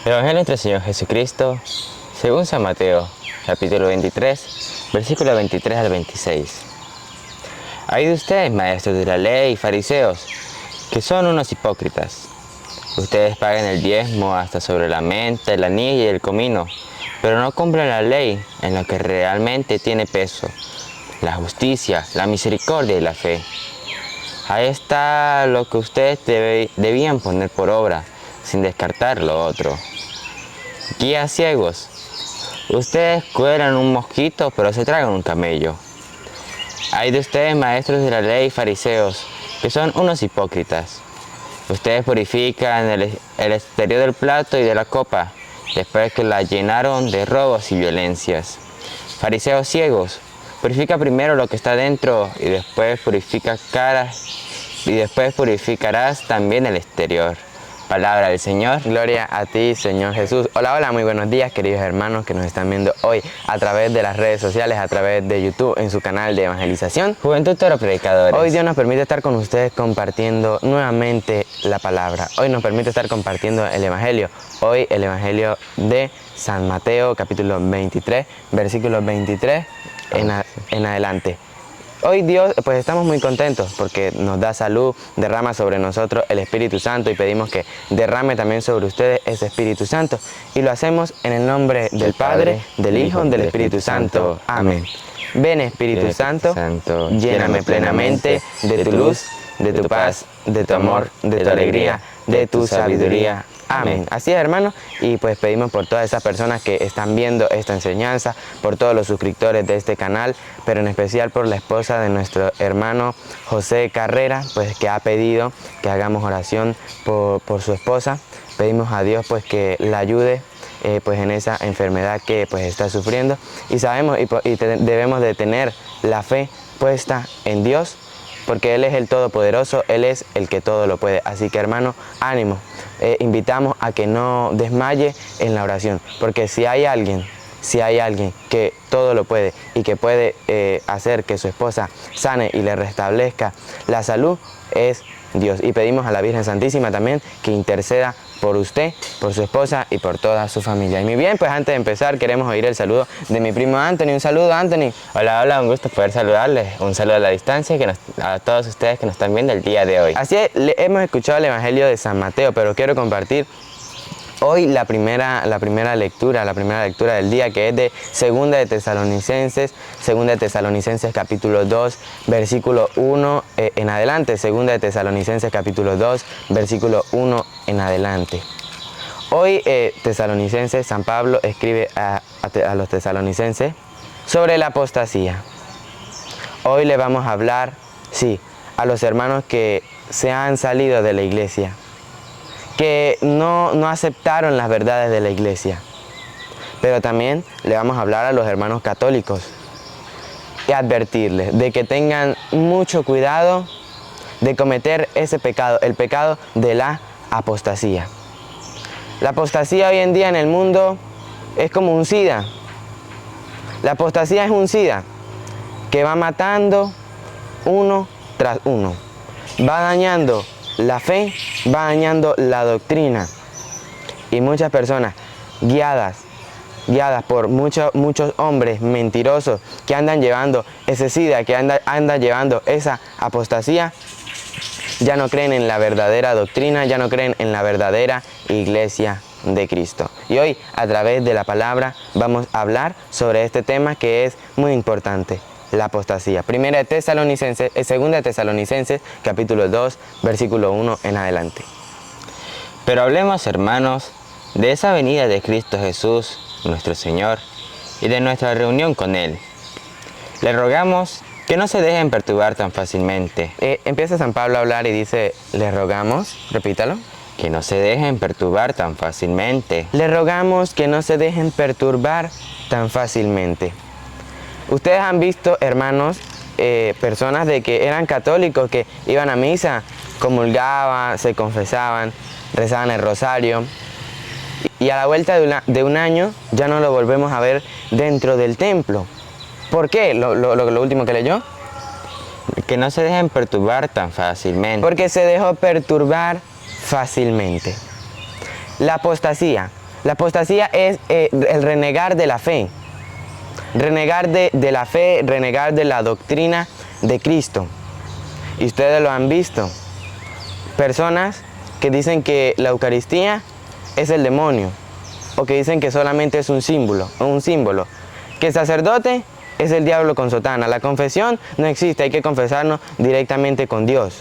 Evangelio de nuestro Señor Jesucristo, según San Mateo, capítulo 23, versículo 23 al 26. Hay de ustedes, maestros de la ley y fariseos, que son unos hipócritas. Ustedes pagan el diezmo hasta sobre la menta, el anís y el comino, pero no cumplen la ley en lo que realmente tiene peso, la justicia, la misericordia y la fe. Ahí está lo que ustedes debían poner por obra, sin descartar lo otro. Guías ciegos, ustedes cuelan un mosquito, pero se tragan un camello. Hay de ustedes, maestros de la ley y fariseos, que son unos hipócritas. Ustedes purifican el exterior del plato y de la copa, después que la llenaron de robos y violencias. Fariseos ciegos, purifica primero lo que está dentro y después purificarás también el exterior. Palabra del Señor. Gloria a ti, Señor Jesús. Hola, hola, muy buenos días, queridos hermanos que nos están viendo hoy a través de las redes sociales, a través de YouTube, en su canal de evangelización Juventud Toro Predicadores. Hoy Dios nos permite estar con ustedes compartiendo nuevamente la palabra. Hoy nos permite estar compartiendo el Evangelio. Hoy el Evangelio de San Mateo, capítulo 23, versículos 23 en adelante. Hoy Dios, pues estamos muy contentos porque nos da salud, derrama sobre nosotros el Espíritu Santo y pedimos que derrame también sobre ustedes ese Espíritu Santo. Y lo hacemos en el nombre del Padre, del Hijo, del Espíritu Santo. Amén. Ven Espíritu Santo, lléname plenamente de tu luz, de tu paz, de tu amor, de tu alegría, de tu sabiduría. Amén. Así es, hermanos, y pues pedimos por todas esas personas que están viendo esta enseñanza, por todos los suscriptores de este canal, pero en especial por la esposa de nuestro hermano José Carrera, pues que ha pedido que hagamos oración por su esposa. Pedimos a Dios pues que la ayude pues en esa enfermedad que pues está sufriendo, y sabemos y debemos de tener la fe puesta en Dios, porque Él es el Todopoderoso, Él es el que todo lo puede. Así que, hermano, ánimo. Invitamos a que no desmaye en la oración, porque si hay alguien que todo lo puede y que puede hacer que su esposa sane y le restablezca la salud, es Dios. Y pedimos a la Virgen Santísima también que interceda por usted, por su esposa y por toda su familia. Y muy bien, pues antes de empezar queremos oír el saludo de mi primo Anthony. Un saludo, Anthony. Hola, hola, un gusto poder saludarles. Un saludo a la distancia a todos ustedes que nos están viendo el día de hoy. Así es, hemos escuchado el Evangelio de San Mateo, pero quiero compartir hoy la primera lectura del día, que es de Segunda de Tesalonicenses capítulo 2, versículo 1 en adelante. Segunda de Tesalonicenses capítulo 2, versículo 1 en adelante. Hoy Tesalonicenses, San Pablo escribe a los tesalonicenses sobre la apostasía. Hoy le vamos a hablar, a los hermanos que se han salido de la iglesia, que no aceptaron las verdades de la iglesia. Pero también le vamos a hablar a los hermanos católicos y advertirles de que tengan mucho cuidado de cometer ese pecado, el pecado de la apostasía. La apostasía hoy en día en el mundo es como un SIDA. La apostasía es un SIDA que va matando uno tras uno. Va dañando la fe, va dañando la doctrina, y muchas personas guiadas por muchos hombres mentirosos que andan llevando ese SIDA, que andan llevando esa apostasía, ya no creen en la verdadera doctrina, ya no creen en la verdadera iglesia de Cristo. Y hoy, a través de la palabra, vamos a hablar sobre este tema que es muy importante: la apostasía. Segunda de Tesalonicenses, capítulo 2, versículo 1 en adelante. Pero hablemos, hermanos, de esa venida de Cristo Jesús, nuestro Señor, y de nuestra reunión con Él. Le rogamos que no se dejen perturbar tan fácilmente. Empieza San Pablo a hablar y dice, le rogamos, repítalo. Que no se dejen perturbar tan fácilmente. Le rogamos que no se dejen perturbar tan fácilmente. Ustedes han visto, hermanos, personas de que eran católicos, que iban a misa, comulgaban, se confesaban, rezaban el rosario, y a la vuelta de un año ya no lo volvemos a ver dentro del templo. ¿Por qué? Lo último que leyó. Que no se dejen perturbar tan fácilmente. Porque se dejó perturbar fácilmente. La apostasía. La apostasía es el renegar de la fe. Renegar de la fe, renegar de la doctrina de Cristo. Y ustedes lo han visto. Personas que dicen que la Eucaristía es el demonio. O que dicen que solamente es un símbolo. Que el sacerdote es el diablo con sotana. La confesión no existe, hay que confesarnos directamente con Dios.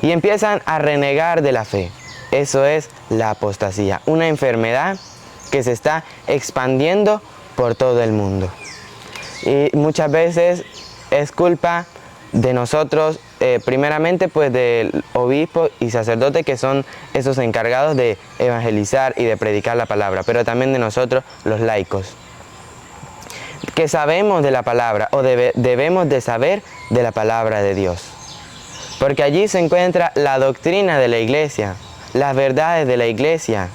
Y empiezan a renegar de la fe. Eso es la apostasía, una enfermedad que se está expandiendo por todo el mundo. Y muchas veces es culpa de nosotros, primeramente pues del obispo y sacerdote, que son esos encargados de evangelizar y de predicar la palabra, pero también de nosotros los laicos, que sabemos de la palabra o debemos de saber de la palabra de Dios. Porque allí se encuentra la doctrina de la iglesia, las verdades de la iglesia.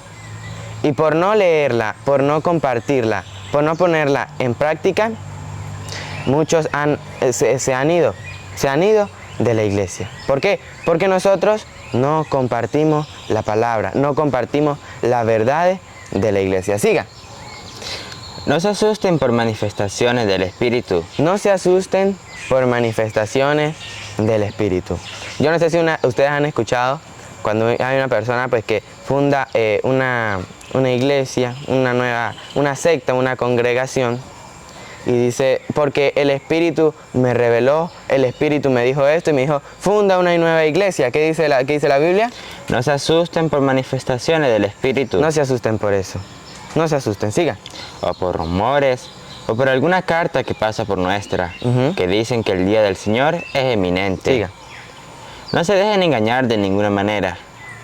Y por no leerla, por no compartirla, por no ponerla en práctica, muchos se han ido de la iglesia. ¿Por qué? Porque nosotros no compartimos la palabra, no compartimos las verdades de la iglesia. Siga. No se asusten por manifestaciones del Espíritu. No se asusten por manifestaciones del Espíritu. Yo no sé si ustedes han escuchado cuando hay una persona pues que funda una iglesia, una secta, una congregación, y dice, porque el Espíritu me reveló, el Espíritu me dijo esto y me dijo, funda una nueva iglesia. ¿Qué dice la Biblia? No se asusten por manifestaciones del Espíritu. No se asusten por eso. No se asusten, siga. O por rumores, o por alguna carta que pasa por nuestra, que dicen que el día del Señor es eminente. Siga. No se dejen engañar de ninguna manera.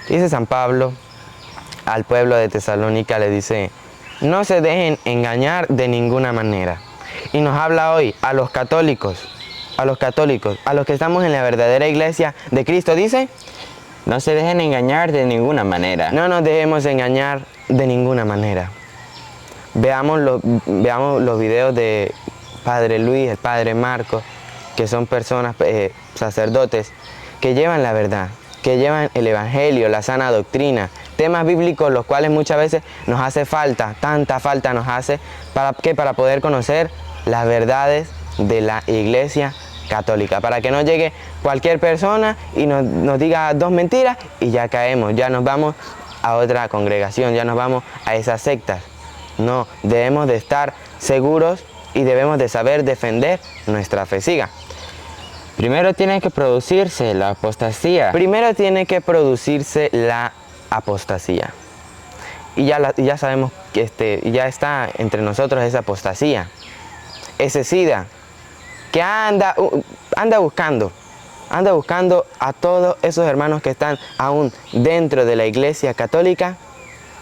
Dice San Pablo al pueblo de Tesalónica, le dice, no se dejen engañar de ninguna manera. Y nos habla hoy a los católicos, a los que estamos en la verdadera iglesia de Cristo, dice, no se dejen engañar de ninguna manera. No nos dejemos engañar de ninguna manera. Veamos los videos de Padre Luis, el Padre Marcos, que son personas, sacerdotes, que llevan la verdad, que llevan el Evangelio, la sana doctrina, temas bíblicos los cuales muchas veces nos hace falta, tanta falta nos hace, para poder conocer las verdades de la Iglesia Católica, para que no llegue cualquier persona y nos diga dos mentiras y ya caemos, ya nos vamos a otra congregación, ya nos vamos a esas sectas. No, debemos de estar seguros y debemos de saber defender nuestra fe. Siga. Primero tiene que producirse la apostasía. Primero tiene que producirse la apostasía. Y ya sabemos que ya está entre nosotros esa apostasía. Ese SIDA que anda buscando a todos esos hermanos que están aún dentro de la Iglesia Católica.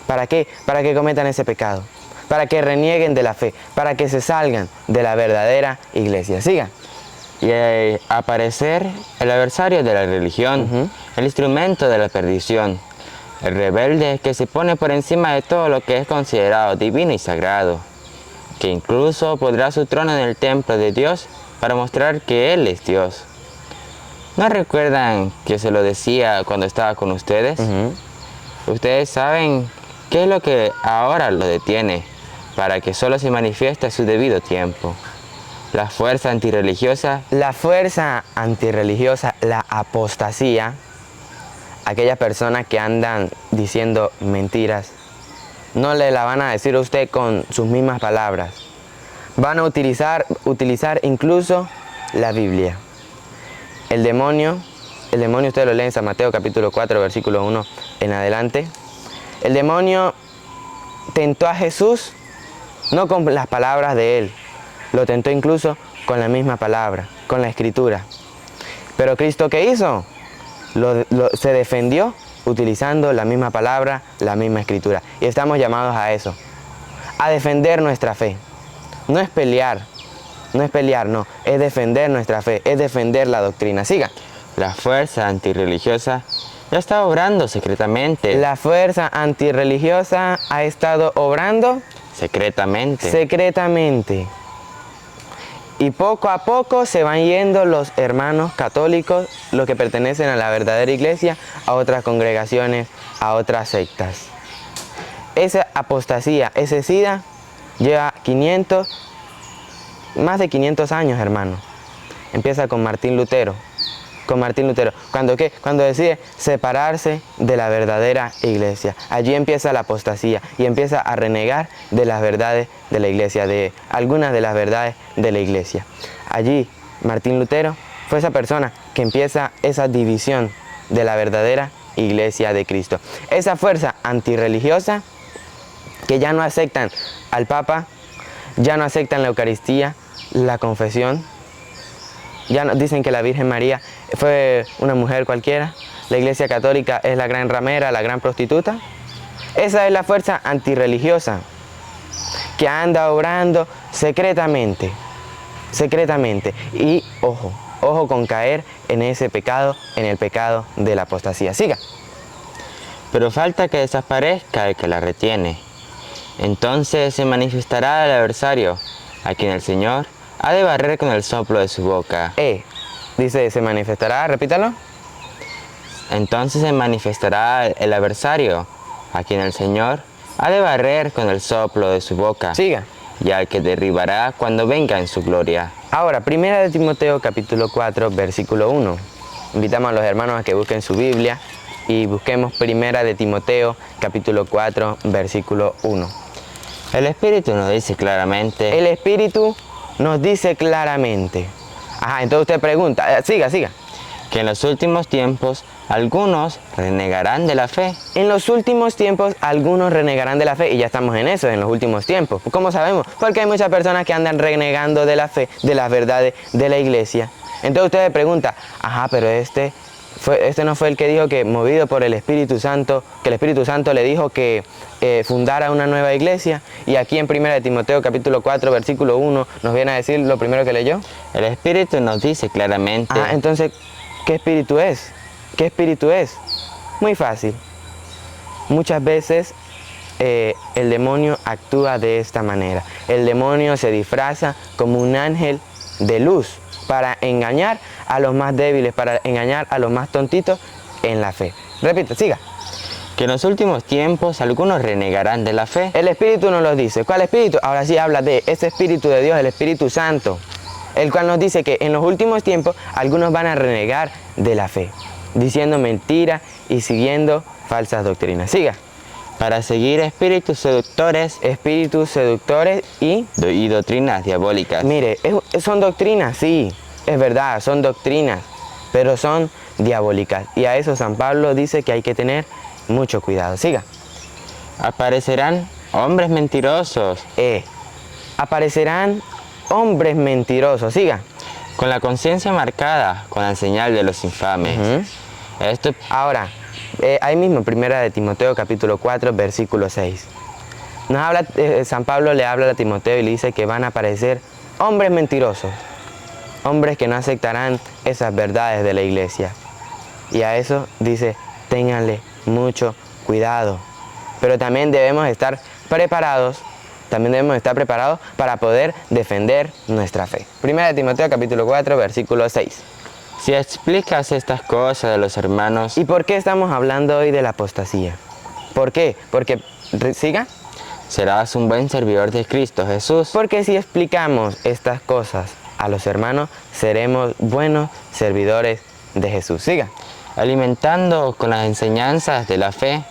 ¿Para qué? Para que cometan ese pecado, para que renieguen de la fe, para que se salgan de la verdadera iglesia. Siga. Y aparecer el adversario de la religión, el instrumento de la perdición, el rebelde que se pone por encima de todo lo que es considerado divino y sagrado, que incluso pondrá su trono en el templo de Dios para mostrar que Él es Dios. ¿No recuerdan que se lo decía cuando estaba con ustedes? Ustedes saben qué es lo que ahora lo detiene, para que solo se manifieste a su debido tiempo. La fuerza antirreligiosa. La fuerza antirreligiosa, la apostasía, aquellas personas que andan diciendo mentiras, no le la van a decir a usted con sus mismas palabras. Van a utilizar incluso la Biblia. El demonio, usted lo lee en San Mateo capítulo 4, versículo 1 en adelante. El demonio tentó a Jesús no con las palabras de él, lo tentó incluso con la misma palabra, con la escritura. Pero Cristo, ¿qué hizo? Se defendió utilizando la misma palabra, la misma escritura. Y estamos llamados a eso, a defender nuestra fe. No es pelear, no, es defender nuestra fe, es defender la doctrina. Siga. La fuerza antirreligiosa ya está obrando secretamente. La fuerza antirreligiosa ha estado obrando secretamente. Y poco a poco se van yendo los hermanos católicos, los que pertenecen a la verdadera iglesia, a otras congregaciones, a otras sectas. esa apostasía, ese SIDA, lleva más de 500 años, hermano. Empieza con Martín Lutero. ¿Cuándo qué? Cuando decide separarse de la verdadera iglesia. Allí empieza la apostasía y empieza a renegar de las verdades de la iglesia, de algunas de las verdades de la iglesia. Allí Martín Lutero fue esa persona que empieza esa división de la verdadera iglesia de Cristo. Esa fuerza antirreligiosa que ya no aceptan al Papa, ya no aceptan la Eucaristía, la confesión. Ya no, dicen que la Virgen María fue una mujer cualquiera. La Iglesia Católica es la gran ramera, la gran prostituta. Esa es la fuerza antirreligiosa que anda obrando secretamente. Y ojo con caer en ese pecado, en el pecado de la apostasía. Siga. Pero falta que desaparezca el que la retiene. Entonces se manifestará el adversario, a quien el Señor ha de barrer con el soplo de su boca. Dice, se manifestará, repítalo. Entonces se manifestará el adversario, a quien el Señor ha de barrer con el soplo de su boca. Siga. Y al que derribará cuando venga en su gloria. Ahora, 1 Timoteo capítulo 4, versículo 1. Invitamos a los hermanos a que busquen su Biblia y busquemos 1 Timoteo capítulo 4, versículo 1. El Espíritu nos dice claramente. El Espíritu nos dice claramente. Entonces usted pregunta, siga. Que en los últimos tiempos algunos renegarán de la fe. En los últimos tiempos algunos renegarán de la fe, y ya estamos en eso, en los últimos tiempos. ¿Cómo sabemos? Porque hay muchas personas que andan renegando de la fe, de las verdades de la iglesia. Entonces usted pregunta, pero este no fue el que dijo que movido por el Espíritu Santo, que el Espíritu Santo le dijo que fundara una nueva iglesia. Y aquí en 1 Timoteo capítulo 4 versículo 1 nos viene a decir lo primero que leyó. El Espíritu nos dice claramente. Entonces, ¿qué espíritu es? ¿Qué espíritu es? Muy fácil. Muchas veces el demonio actúa de esta manera. El demonio se disfraza como un ángel de luz para engañar a los más débiles, para engañar a los más tontitos en la fe. Repita, siga. Que en los últimos tiempos algunos renegarán de la fe. El Espíritu nos lo dice. ¿Cuál Espíritu? Ahora sí habla de ese Espíritu de Dios, el Espíritu Santo, el cual nos dice que en los últimos tiempos algunos van a renegar de la fe, diciendo mentiras y siguiendo falsas doctrinas. Siga. Para seguir espíritus seductores y doctrinas diabólicas. Mire, son doctrinas, sí, es verdad, son doctrinas, pero son diabólicas. Y a eso San Pablo dice que hay que tener mucho cuidado. Siga. Aparecerán hombres mentirosos. Aparecerán hombres mentirosos. Siga. Con la conciencia marcada con la señal de los infames. Ahora, ahí mismo, 1 Timoteo capítulo 4, versículo 6. San Pablo le habla a Timoteo y le dice que van a aparecer hombres mentirosos, hombres que no aceptarán esas verdades de la iglesia. Y a eso dice, ténganle mucho cuidado. Pero también debemos estar preparados para poder defender nuestra fe. 1 Timoteo capítulo 4, versículo 6. Si explicas estas cosas de los hermanos. ¿Y por qué estamos hablando hoy de la apostasía? ¿Por qué? Porque, siga. Serás un buen servidor de Cristo Jesús. Porque si explicamos estas cosas a los hermanos, seremos buenos servidores de Jesús. Siga. Alimentando con las enseñanzas de la fe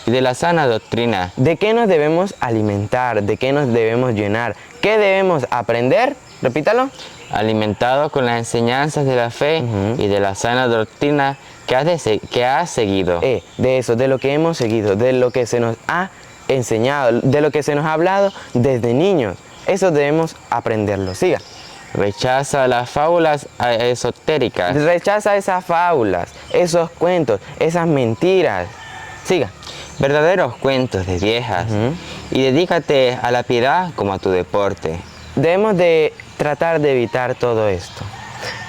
y de la sana doctrina. ¿De qué nos debemos alimentar? ¿De qué nos debemos llenar? ¿Qué debemos aprender? Repítalo. Alimentado con las enseñanzas de la fe y de la sana doctrina que has seguido. De eso, de lo que hemos seguido, de lo que se nos ha enseñado, de lo que se nos ha hablado desde niños. Eso debemos aprenderlo. Siga. Rechaza las fábulas esotéricas. Rechaza esas fábulas, esos cuentos, esas mentiras. Siga. Verdaderos cuentos de viejas. Y dedícate a la piedad como a tu deporte. Debemos de tratar de evitar todo esto.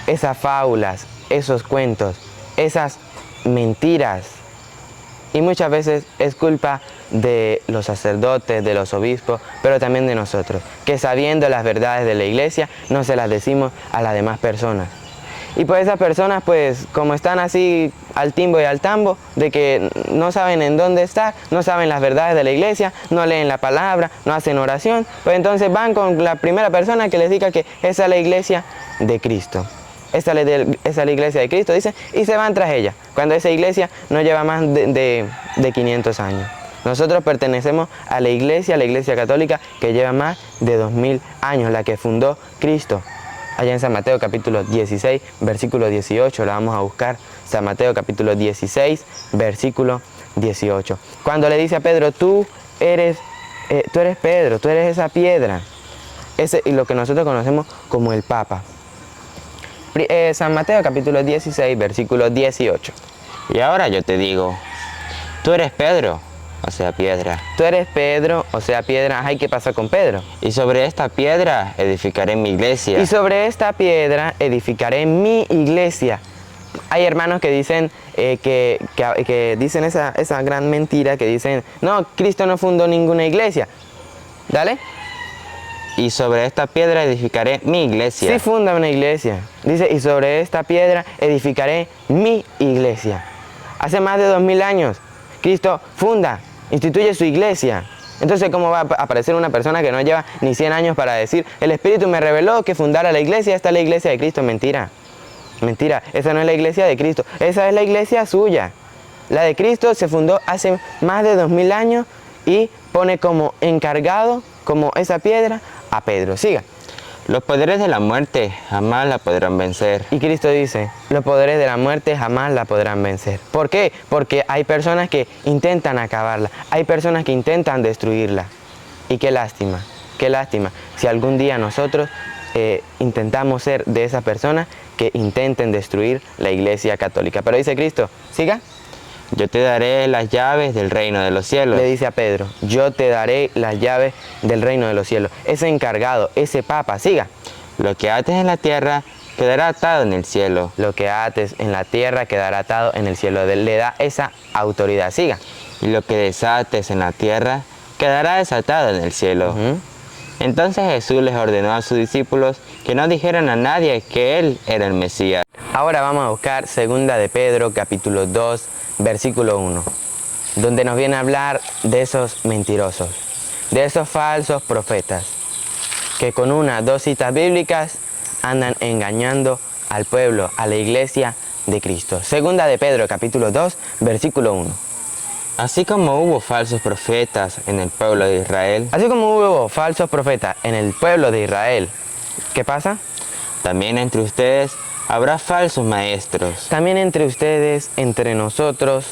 Esas fábulas, esos cuentos, esas mentiras. Y muchas veces es culpa de los sacerdotes, de los obispos, pero también de nosotros, que sabiendo las verdades de la iglesia, no se las decimos a las demás personas. Y pues esas personas, pues como están así al timbo y al tambo, de que no saben en dónde estar, no saben las verdades de la iglesia, no leen la palabra, no hacen oración, pues entonces van con la primera persona que les diga que esa es la iglesia de Cristo. Esa es la iglesia de Cristo, dicen, y se van tras ella, cuando esa iglesia no lleva más de 500 años. Nosotros pertenecemos a la iglesia católica que lleva más de 2000 años, la que fundó Cristo. Allá en San Mateo capítulo 16, versículo 18, la vamos a buscar. San Mateo capítulo 16, versículo 18. Cuando le dice a Pedro, tú eres Pedro, tú eres esa piedra. Ese y lo que nosotros conocemos como el Papa. San Mateo capítulo 16, versículo 18. Y ahora yo te digo, tú eres Pedro, o sea, piedra. Tú eres Pedro, o sea, piedra. Ay, ¿qué pasa con Pedro? Y sobre esta piedra edificaré mi iglesia. Y sobre esta piedra edificaré mi iglesia. Hay hermanos que dicen que dicen esa gran mentira, que dicen, no, Cristo no fundó ninguna iglesia. ¿Dale? Y sobre esta piedra edificaré mi iglesia. Sí funda una iglesia. Dice, y sobre esta piedra edificaré mi iglesia. Hace más de 2000 años, Cristo funda, instituye su iglesia. Entonces, ¿cómo va a aparecer una persona que no lleva ni 100 años para decir, el Espíritu me reveló que fundara la iglesia, esta es la iglesia de Cristo? Mentira. Mentira, esa no es la iglesia de Cristo, esa es la iglesia suya. La de Cristo se fundó hace más de 2000 años y pone como encargado, como esa piedra, a Pedro. Siga. Los poderes de la muerte jamás la podrán vencer. Y Cristo dice, los poderes de la muerte jamás la podrán vencer. ¿Por qué? Porque hay personas que intentan acabarla, hay personas que intentan destruirla. Y qué lástima, si algún día nosotros intentamos ser de esas personas que intenten destruir la iglesia católica. Pero dice Cristo, siga. Yo te daré las llaves del reino de los cielos. Le dice a Pedro, yo te daré las llaves del reino de los cielos. Ese encargado, ese papa, siga. Lo que ates en la tierra quedará atado en el cielo. Lo que ates en la tierra quedará atado en el cielo. Le da esa autoridad, siga. Y lo que desates en la tierra quedará desatado en el cielo. Entonces Jesús les ordenó a sus discípulos que no dijeran a nadie que Él era el Mesías. Ahora vamos a buscar 2 de Pedro, capítulo 2, versículo 1, donde nos viene a hablar de esos mentirosos, de esos falsos profetas, que con 1 o 2 citas bíblicas andan engañando al pueblo, a la iglesia de Cristo. 2 de Pedro, capítulo 2, versículo 1. Así como hubo falsos profetas en el pueblo de Israel. Así como hubo falsos profetas en el pueblo de Israel. ¿Qué pasa? También entre ustedes habrá falsos maestros. También entre ustedes, entre nosotros,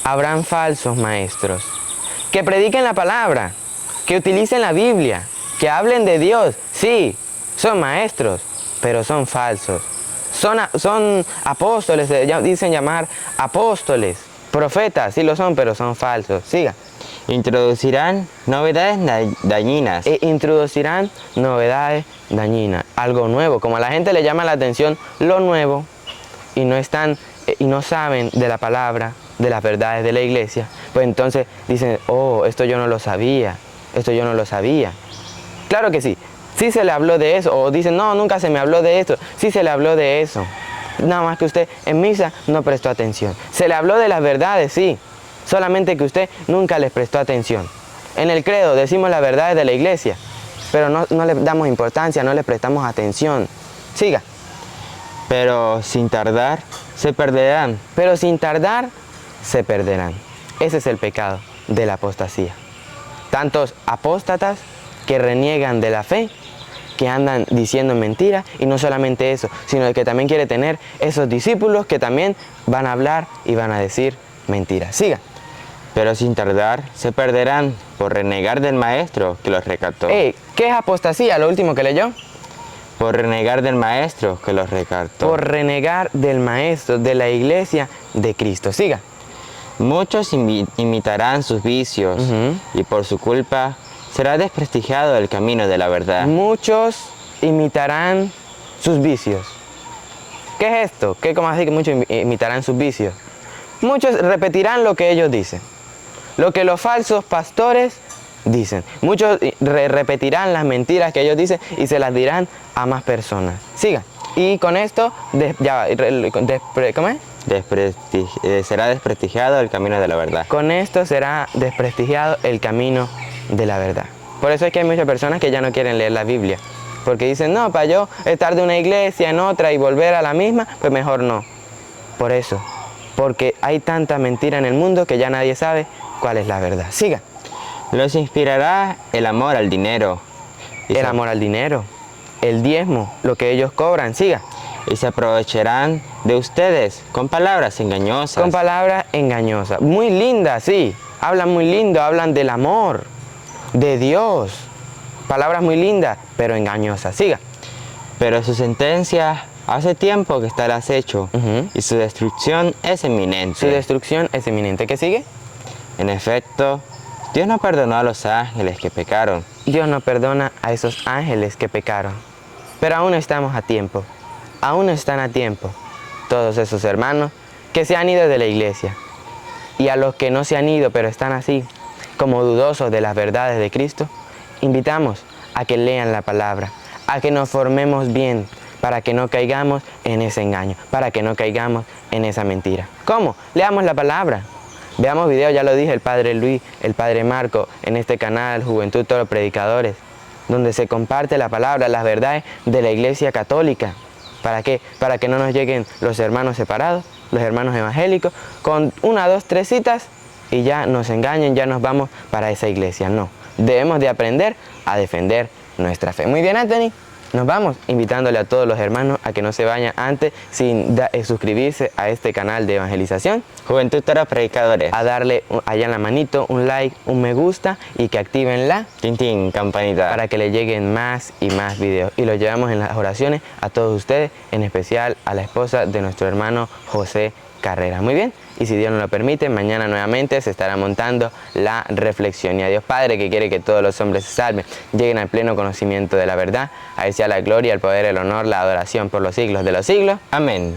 habrán falsos maestros. Que prediquen la palabra, que utilicen la Biblia, que hablen de Dios. Sí, son maestros, pero son falsos. Son apóstoles, se dicen llamar apóstoles. Profetas, sí lo son, pero son falsos. Siga. Introducirán novedades dañinas. Introducirán novedades dañinas. Algo nuevo. Como a la gente le llama la atención lo nuevo y no saben de la palabra, de las verdades de la iglesia, pues entonces dicen, oh, esto yo no lo sabía. Esto yo no lo sabía. Claro que sí. Sí se le habló de eso. O dicen, no, nunca se me habló de esto. Sí se le habló de eso. Nada más que usted en misa no prestó atención. Se le habló de las verdades, sí. Solamente que usted nunca les prestó atención. En el credo decimos las verdades de la iglesia, pero no le damos importancia, no le prestamos atención. Siga. Pero sin tardar se perderán. Pero sin tardar se perderán. Ese es el pecado de la apostasía. Tantos apóstatas que reniegan de la fe, que andan diciendo mentiras, y no solamente eso, sino que también quiere tener esos discípulos que también van a hablar y van a decir mentiras. Siga. Pero sin tardar se perderán por renegar del maestro que los rescató. ¿Qué es apostasía? Lo último que leyó. Por renegar del maestro que los rescató. Por renegar del maestro, de la iglesia de Cristo. Siga. Muchos imitarán sus vicios y por su culpa será desprestigiado el camino de la verdad. Muchos imitarán sus vicios. ¿Qué es esto? ¿Cómo así que muchos imitarán sus vicios? Muchos repetirán lo que ellos dicen, lo que los falsos pastores dicen. Muchos repetirán las mentiras que ellos dicen y se las dirán a más personas. Siga. Y con esto, ¿cómo es? Será desprestigiado el camino de la verdad. Con esto será desprestigiado el camino de la verdad. Por eso es que hay muchas personas que ya no quieren leer la Biblia. Porque dicen, no, para yo estar de una iglesia en otra y volver a la misma, pues mejor no. Por eso, porque hay tanta mentira en el mundo que ya nadie sabe cuál es la verdad. Siga. Los inspirará el amor al dinero. El amor al dinero, el diezmo, lo que ellos cobran. Siga. Y se aprovecharán de ustedes con palabras engañosas. Con palabras engañosas. Muy lindas, sí. Hablan muy lindo, hablan del amor, de Dios. Palabras muy lindas, pero engañosas. Siga. Pero su sentencia hace tiempo que está al acecho y su destrucción es inminente. Su destrucción es inminente. ¿Qué sigue? En efecto, Dios no perdonó a los ángeles que pecaron. Dios no perdona a esos ángeles que pecaron. Pero aún estamos a tiempo. Aún están a tiempo todos esos hermanos que se han ido de la iglesia. Y a los que no se han ido, pero están así, como dudosos de las verdades de Cristo, invitamos a que lean la palabra, a que nos formemos bien, para que no caigamos en ese engaño, para que no caigamos en esa mentira. ¿Cómo? Leamos la palabra. Veamos videos, ya lo dije, el Padre Luis, el Padre Marco, en este canal, Juventud Todos los Predicadores, donde se comparte la palabra, las verdades de la Iglesia Católica. ¿Para qué? Para que no nos lleguen los hermanos separados, los hermanos evangélicos, con 1, 2, 3 citas y ya nos engañen, ya nos vamos para esa iglesia. No, debemos de aprender a defender nuestra fe. Muy bien, Anthony. Nos vamos invitándole a todos los hermanos a que no se vayan antes sin suscribirse a este canal de evangelización. Juventud Todos Predicadores. A darle allá en la manito un like, un me gusta y que activen la campanita para que le lleguen más y más videos. Y los llevamos en las oraciones a todos ustedes, en especial a la esposa de nuestro hermano José Carrera. Muy bien, y si Dios nos lo permite, mañana nuevamente se estará montando la reflexión. Y a Dios Padre, que quiere que todos los hombres se salven, lleguen al pleno conocimiento de la verdad, a Él sea la gloria, el poder, el honor, la adoración por los siglos de los siglos. Amén.